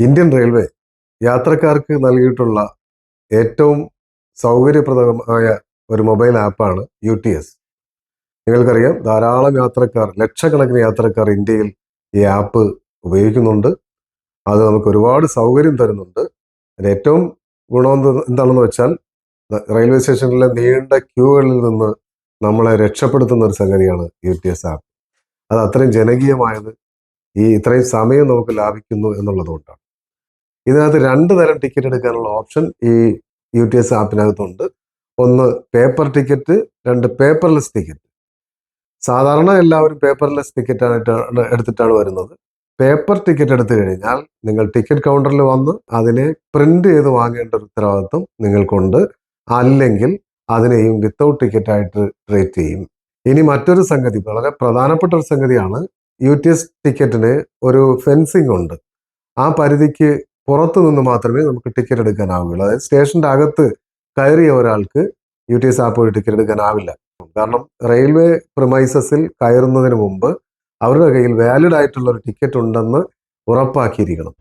Indian railway യാത്രക്കാർക്ക് നൽകിയിട്ടുള്ള ഏറ്റവും സൗകര്യപ്രദമായ ഒരു മൊബൈൽ ആപ്പാണ് UTS. നിങ്ങൾക്കറിയാം, ധാരാളം യാത്രക്കാർ, ലക്ഷക്കണക്കിന് യാത്രക്കാർ ഇന്ത്യയിൽ ഈ ആപ്പ് ഉപയോഗിക്കുന്നുണ്ട്. അത് നമുക്ക് ഒരുപാട് സൗകര്യം തരുന്നുണ്ട്. അതിന് ഏറ്റവും ഗുണം എന്താണെന്ന് വെച്ചാൽ, റെയിൽവേ സ്റ്റേഷനിലെ നീണ്ട ക്യൂകളിൽ നിന്ന് നമ്മളെ രക്ഷപ്പെടുത്തുന്ന ഒരു സംഗതിയാണ് UTS ആപ്പ്. അത് അത്രയും ജനകീയമായത് ഇത്രയും സമയം നമുക്ക് ലാഭിക്കുന്നു എന്നുള്ളതുകൊണ്ടാണ്. ഇതിനകത്ത് 2 തരം ടിക്കറ്റ് എടുക്കാനുള്ള ഓപ്ഷൻ ഈ UTS ആപ്പിനകത്തുണ്ട്. ഒന്ന് പേപ്പർ ടിക്കറ്റ്, 2 പേപ്പർലെസ് ടിക്കറ്റ്. സാധാരണ എല്ലാവരും പേപ്പർലെസ് ടിക്കറ്റ് എടുത്തിട്ടാണ് വരുന്നത്. പേപ്പർ ടിക്കറ്റ് എടുത്തു കഴിഞ്ഞാൽ നിങ്ങൾ ടിക്കറ്റ് കൗണ്ടറിൽ വന്ന് അതിനെ പ്രിന്റ് ചെയ്ത് വാങ്ങേണ്ട ഒരു ഉത്തരവാദിത്വം നിങ്ങൾക്കുണ്ട്. അല്ലെങ്കിൽ അതിനെയും വിത്തൗട്ട് ടിക്കറ്റ് ആയിട്ട് ട്രീറ്റ് ചെയ്യും. ഇനി മറ്റൊരു സംഗതി, വളരെ പ്രധാനപ്പെട്ട ഒരു സംഗതിയാണ്, UTS ടിക്കറ്റിന് ഒരു ഫെൻസിങ് ഉണ്ട്. ആ പരിധിക്ക് പുറത്തു നിന്ന് മാത്രമേ നമുക്ക് ടിക്കറ്റ് എടുക്കാനാവുകയുള്ളൂ. അതായത് സ്റ്റേഷന്റെ അകത്ത് കയറിയ ഒരാൾക്ക് UTS ആപ്പ് വഴി ടിക്കറ്റ് എടുക്കാനാവില്ല. കാരണം റെയിൽവേ പ്രിമൈസസിൽ കയറുന്നതിന് മുമ്പ് അവരുടെ കയ്യിൽ വാലിഡ് ആയിട്ടുള്ള ഒരു ടിക്കറ്റ് ഉണ്ടെന്ന് ഉറപ്പാക്കിയിരിക്കണം.